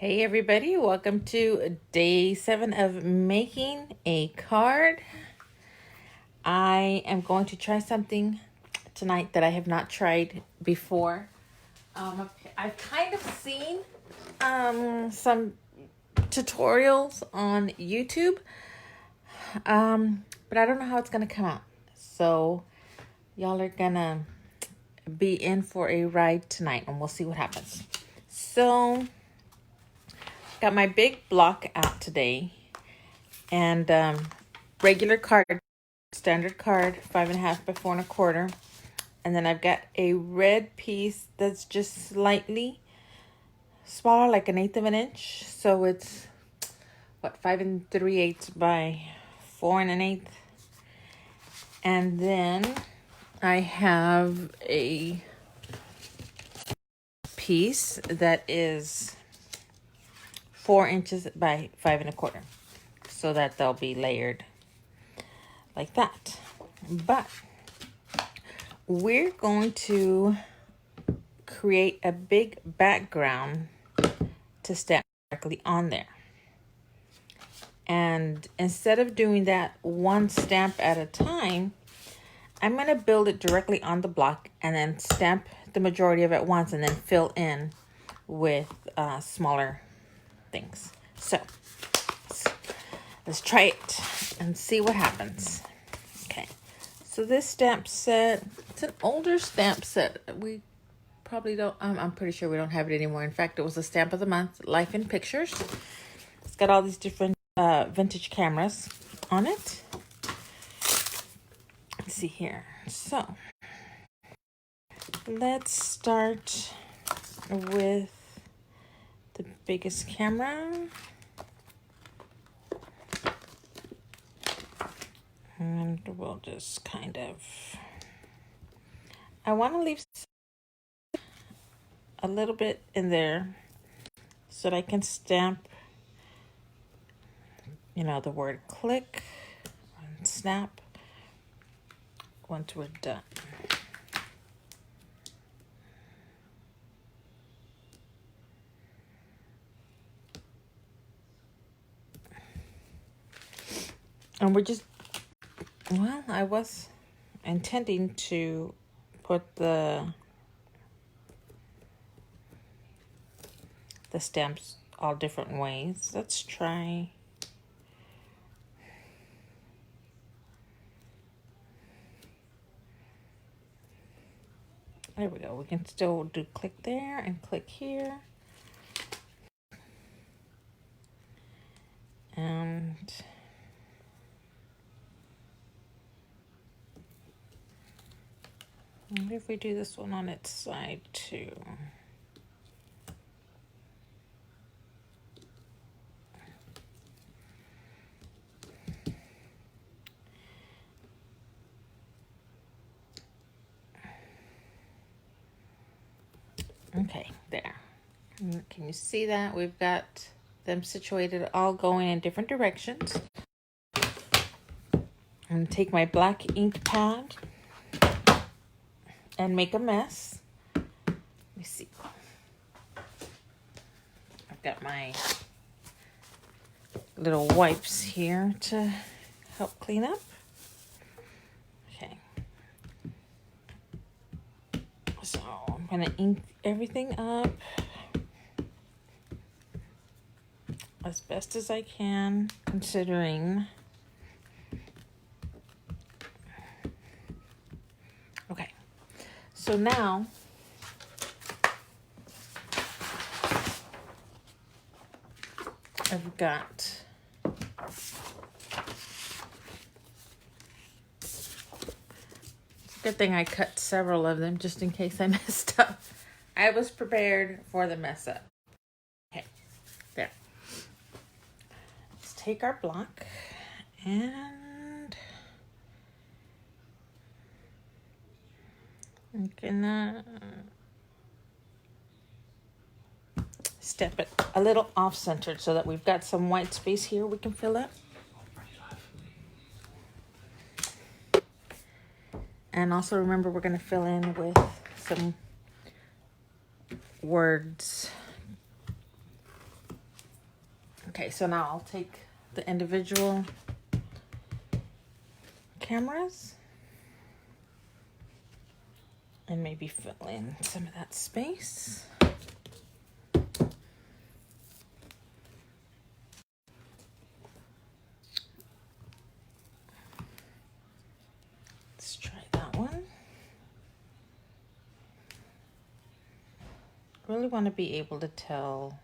Hey everybody, welcome to day 7 of making a card. I am going to try something tonight that I have not tried before. I've kind of seen some tutorials on YouTube, but I don't know how it's going to come out. So y'all are going to be in for a ride tonight and we'll see what happens. So got my big block out today, and regular card, standard card, 5.5 by 4.25, and then I've got a red piece that's just slightly smaller, like 1/8 of an inch. So it's what, 5 3/8 by 4 1/8, and then I have a piece that is 4 inches by 5 1/4, so that they'll be layered like that. But we're going to create a big background to stamp directly on there. And instead of doing that one stamp at a time, I'm going to build it directly on the block and then stamp the majority of it once and then fill in with smaller things. So let's try it and see what happens. Okay, so this stamp set, it's an older stamp set. We probably don't, I'm pretty sure we don't have it anymore. In fact, it was a stamp of the month, Life in Pictures. It's got all these different vintage cameras on it. Let's see here. So let's start with the biggest camera. And we'll just kind of, I want to leave a little bit in there so that I can stamp, the word click and snap once we're done. And we're just, I was intending to put the stamps all different ways. Let's try. There we go. We can still do click there and click here. And maybe if we do this one on its side too. Okay, there. Can you see that? We've got them situated, all going in different directions. I'm going to take my black ink pad and make a mess. Let me see. I've got my little wipes here to help clean up. Okay. So I'm going to ink everything up as best as I can, considering. Okay. So now I've got good thing I cut several of them just in case I messed up. I was prepared for the mess up. Okay, there. Let's take our block and I'm gonna step it a little off-centered so that we've got some white space here we can fill up. And also remember, we're going to fill in with some words Okay, so now I'll take the individual cameras and maybe fill in some of that space. Let's try that one. Really want to be able to tell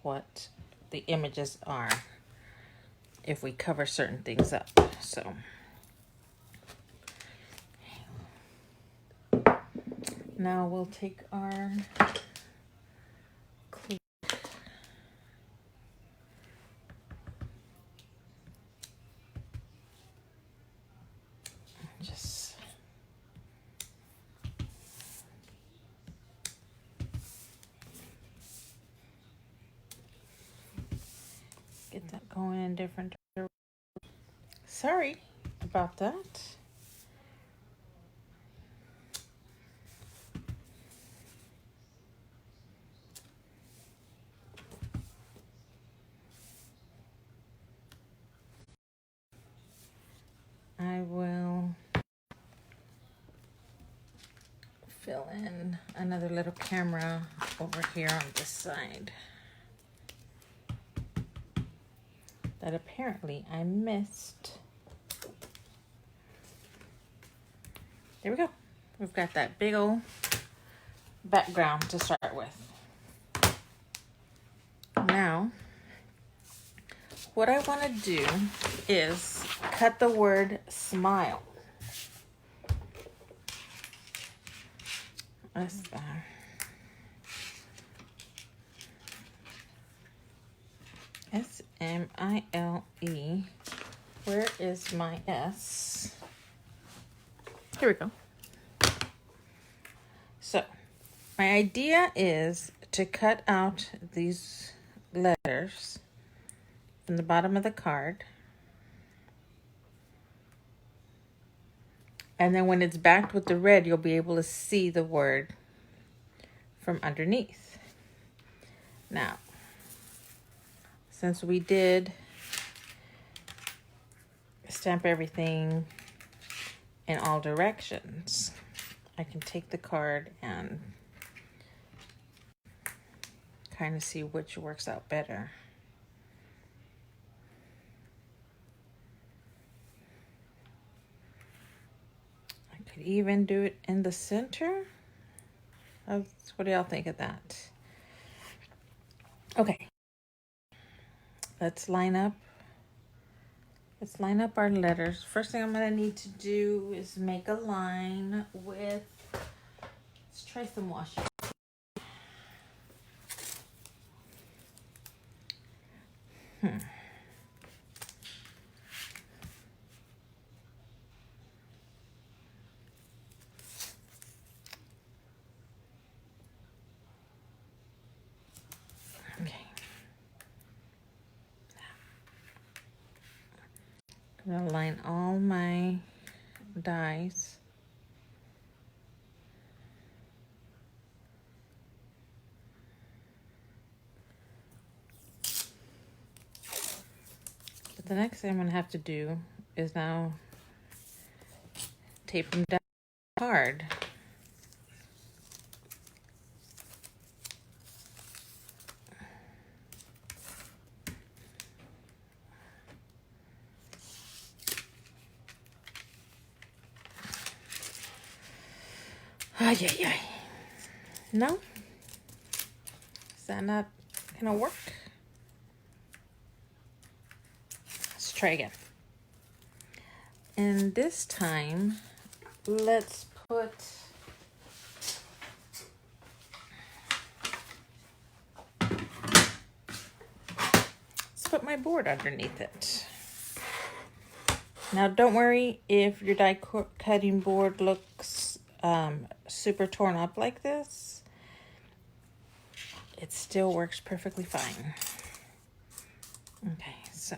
what the images are if we cover certain things up. So now we'll take our just get that going in different directions. Sorry about that. I will fill in another little camera over here on this side that apparently I missed. There we go. We've got that big old background to start with. Now, what I want to do is cut the word smile. S-M-I-L-E. Where is my S? Here we go. So, my idea is to cut out these letters from the bottom of the card. And then when it's backed with the red, you'll be able to see the word from underneath. Now, since we did stamp everything in all directions, I can take the card and kind of see which works out better. I could even do it in the center. What do y'all think of that? Okay. Let's line up our letters. First thing I'm going to need to do is make a line with, let's try some washi. Okay. I'm going to line all my dies. But the next thing I'm going to have to do is now tape them down hard. Ay, ay, ay. No? Is that not gonna work? Let's try again. And this time, let's put my board underneath it. Now, don't worry if your die cutting board looks super torn up like this. It still works perfectly fine. Okay, so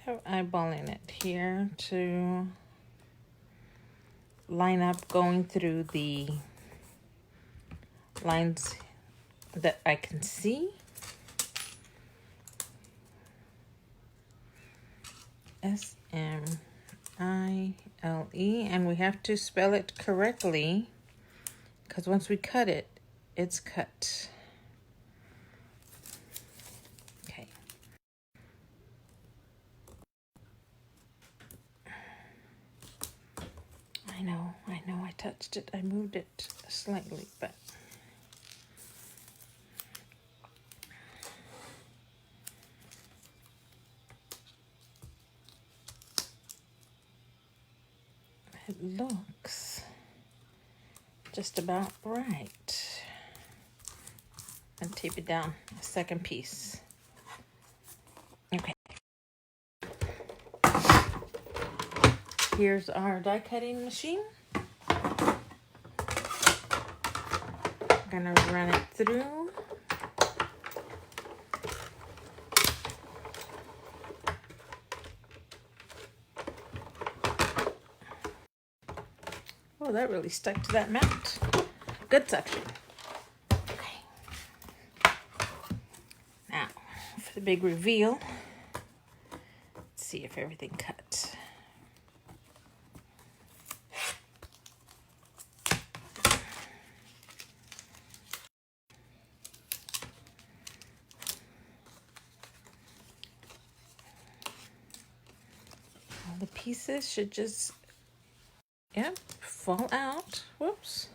I'm eyeballing it here to line up going through the lines that I can see. S-M-I-L-E, and we have to spell it correctly because once we cut it, it's cut. Okay. I know, I touched it. I moved it slightly, but it looks just about right. And tape it down a second piece. Okay. Here's our die cutting machine. Gonna run it through. Oh, that really stuck to that mat. Good suction. Okay. Now, for the big reveal, let's see if everything cut. All the pieces should just, yep, fall out. Whoops.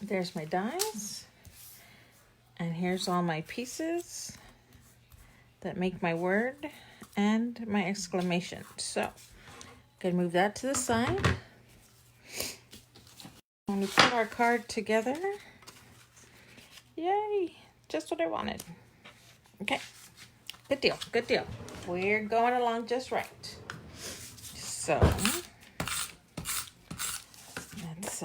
There's my dies. And here's all my pieces that make my word and my exclamation. So, gonna move that to the side. When we put our card together, yay, just what I wanted. Okay, good deal, good deal. We're going along just right. So, let's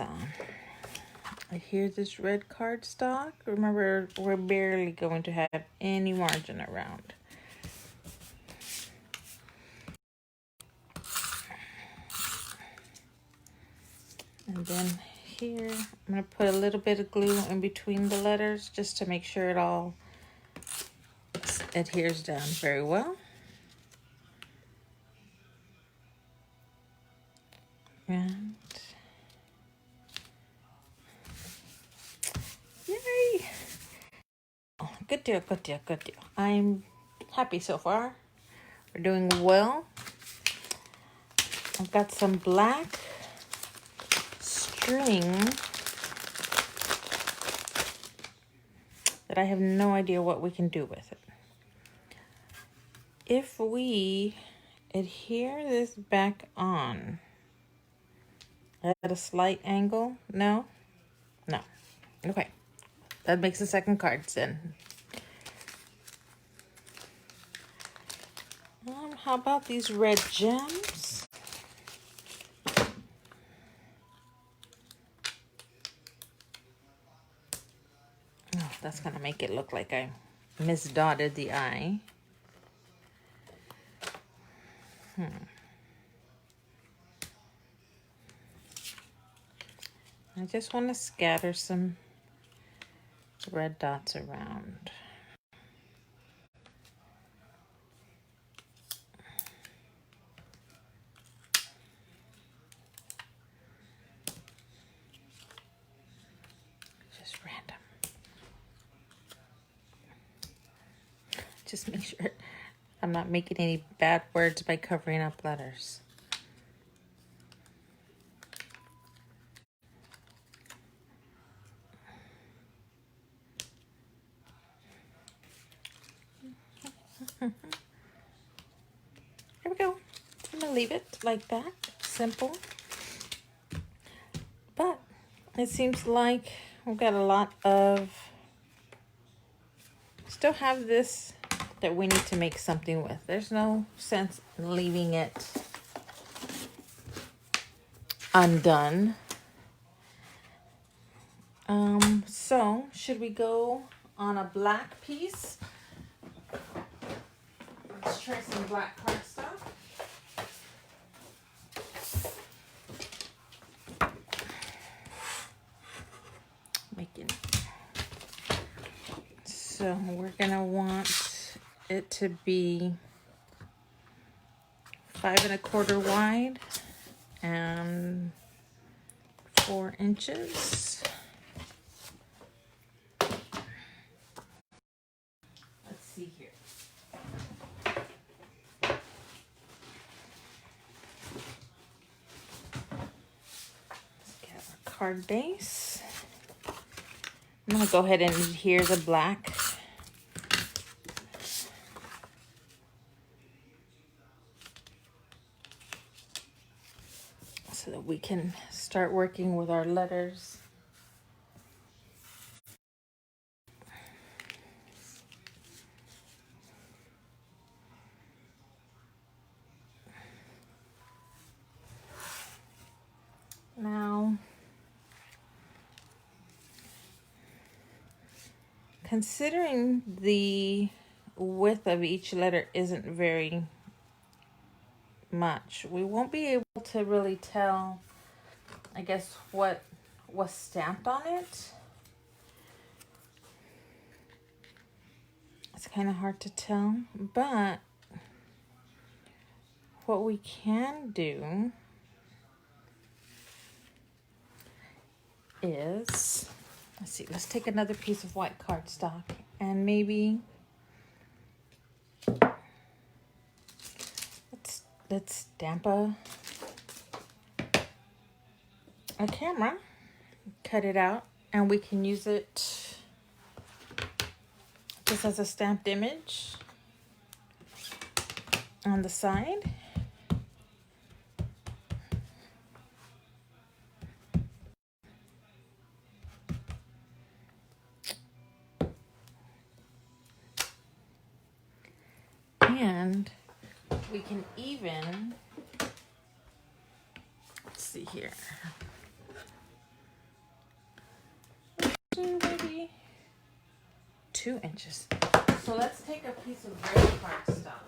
adhere this red cardstock. Remember, we're barely going to have any margin around. And then here, I'm going to put a little bit of glue in between the letters just to make sure it all adheres down very well. And yay! Oh, good deal, good deal, good deal. I'm happy so far. We're doing well. I've got some black string that I have no idea what we can do with it. If we adhere this back on at a slight angle, no? No. Okay. That makes the second card then. How about these red gems? Oh, that's gonna make it look like I misdotted the I. I just want to scatter some red dots around. Just random. Just make sure I'm not making any bad words by covering up letters. There we go. I'm gonna leave it like that, simple. But it seems like we've got a lot of, still have this that we need to make something with. There's no sense in leaving it undone. So should we go on a black piece? Let's try some black cardstock. So we're gonna want it to be 5 1/4 wide and 4 inches. Let's see here. Let's get our card base. I'm gonna go ahead and adhere the black. So that we can start working with our letters. Now, considering the width of each letter isn't very much, we won't be able to really tell, I guess, what was stamped on it. It's kind of hard to tell, but what we can do is, let's see, let's take another piece of white cardstock and maybe let's stamp a camera, cut it out, and we can use it just as a stamped image on the side. And we can even, let's see here, maybe 2 inches. So let's take a piece of red cardstock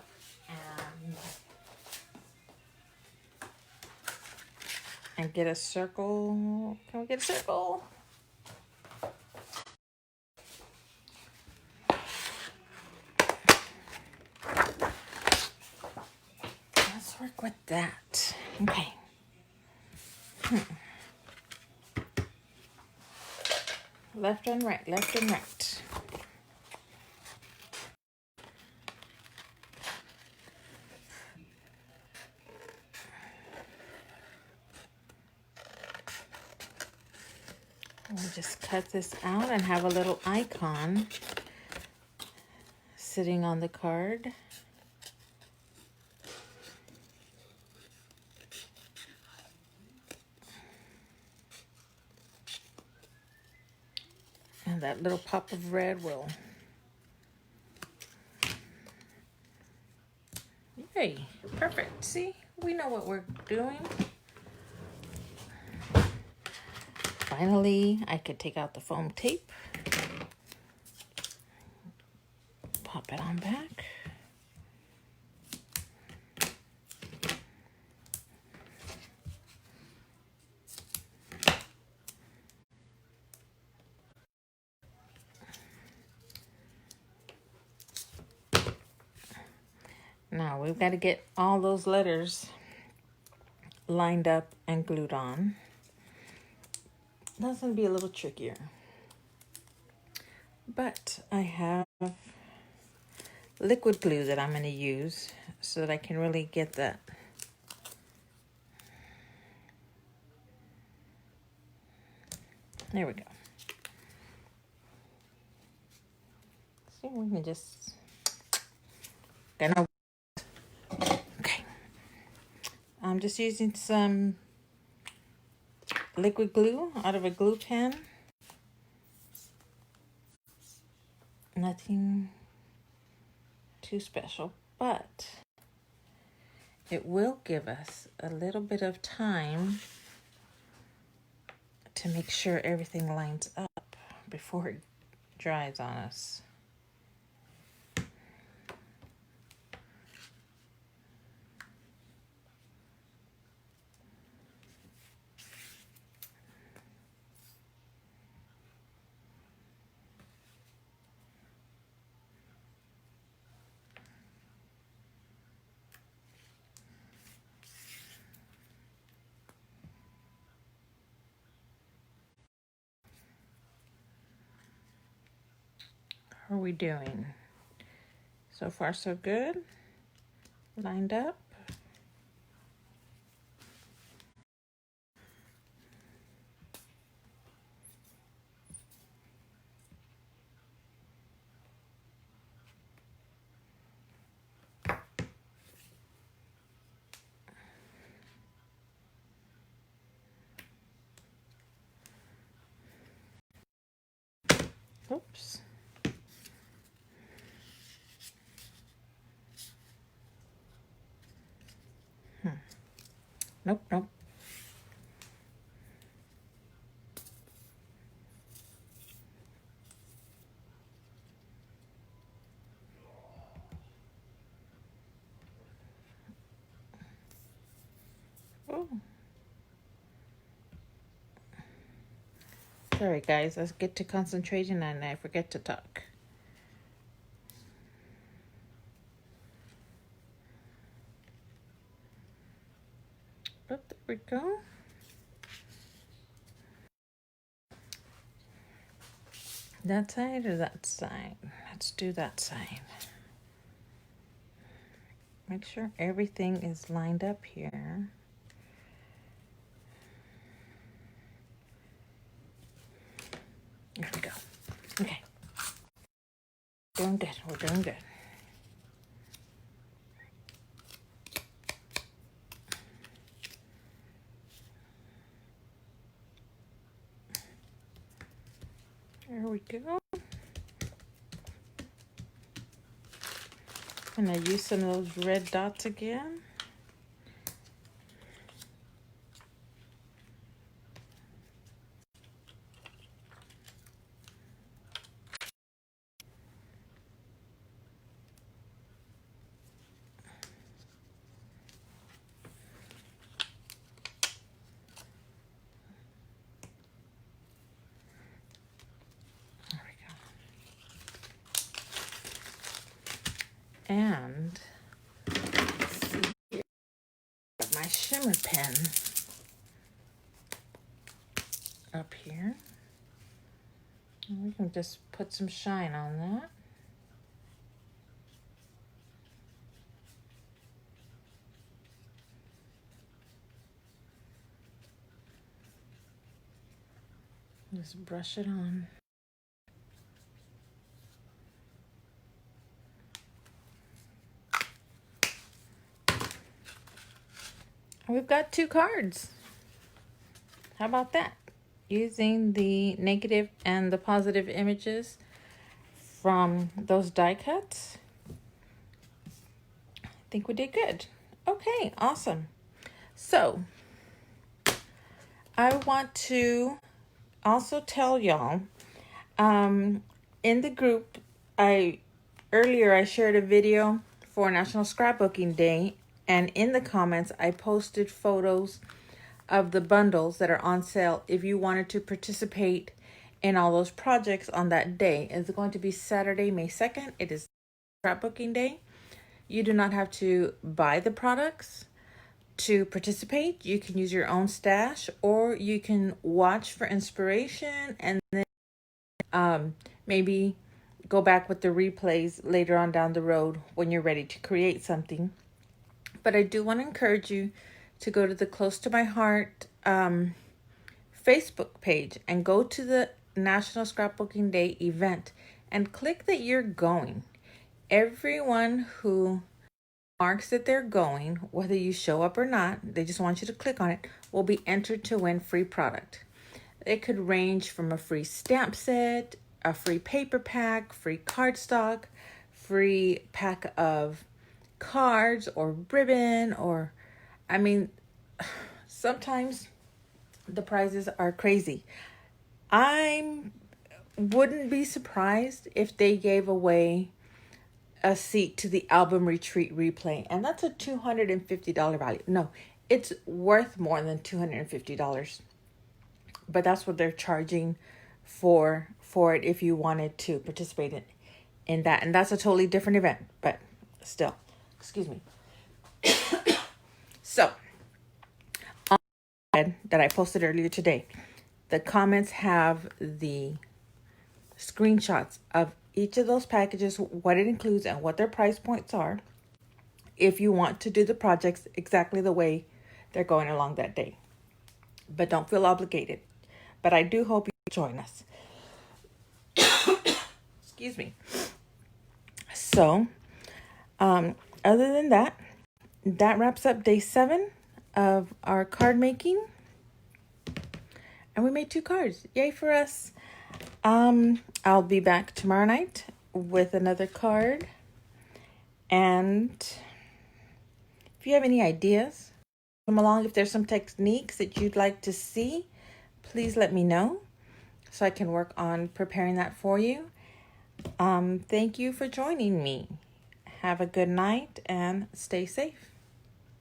and get a circle. Can we get a circle? Let's work with that. Okay. Left and right, left and right. We'll just cut this out and have a little icon sitting on the card. And that little pop of red will, yay, perfect. See, we know what we're doing. Finally, I could take out the foam tape, pop it on back. Now we've got to get all those letters lined up and glued on. That's going to be a little trickier. But I have liquid glue that I'm going to use so that I can really get that. There we go. See, we can just, okay. I'm just using some liquid glue out of a glue pen. Nothing too special, but it will give us a little bit of time to make sure everything lines up before it dries on us. How are we doing? So far, so good. Lined up. Oops. Nope, nope. Oh. Sorry, guys. Let's get to concentrating and I forget to talk. Oh, there we go. That side or that side? Let's do that side. Make sure everything is lined up here. There we go. Okay. Doing good. We're doing good. There we go. And I use some of those red dots again. There we go. And let's see here. Got my shimmer pen up here. And we can just put some shine on that. Just brush it on. We've got 2 cards. How about that? Using the negative and the positive images from those die cuts. I think we did good. Okay, awesome. So, I want to also tell y'all, in the group, earlier I shared a video for National Scrapbooking Day, and in the comments I posted photos of the bundles that are on sale if you wanted to participate in all those projects on that day. It's going to be Saturday, May 2nd. It is Scrapbooking Day. You do not have to buy the products to participate. You can use your own stash, or you can watch for inspiration and then maybe go back with the replays later on down the road when you're ready to create something. But I do want to encourage you to go to the Close to My Heart Facebook page and go to the National Scrapbooking Day event and click that you're going. Everyone who marks that they're going, whether you show up or not, they just want you to click on it, will be entered to win free product. It could range from a free stamp set, a free paper pack, free cardstock, free pack of cards or ribbon, or I mean, sometimes the prizes are crazy. I wouldn't be surprised if they gave away a seat to the album retreat replay, and that's a $250 value. No, it's worth more than $250, but that's what they're charging for it if you wanted to participate in that, and that's a totally different event, but still, excuse me. So that I posted earlier today, the comments have the screenshots of each of those packages, what it includes and what their price points are, if you want to do the projects exactly the way they're going along that day. But don't feel obligated. But I do hope you join us. Excuse me. So, other than that, that wraps up day 7 of our card making. And we made 2 cards. Yay for us. I'll be back tomorrow night with another card. And if you have any ideas, come along. If there's some techniques that you'd like to see, please let me know so I can work on preparing that for you. Thank you for joining me. Have a good night and stay safe.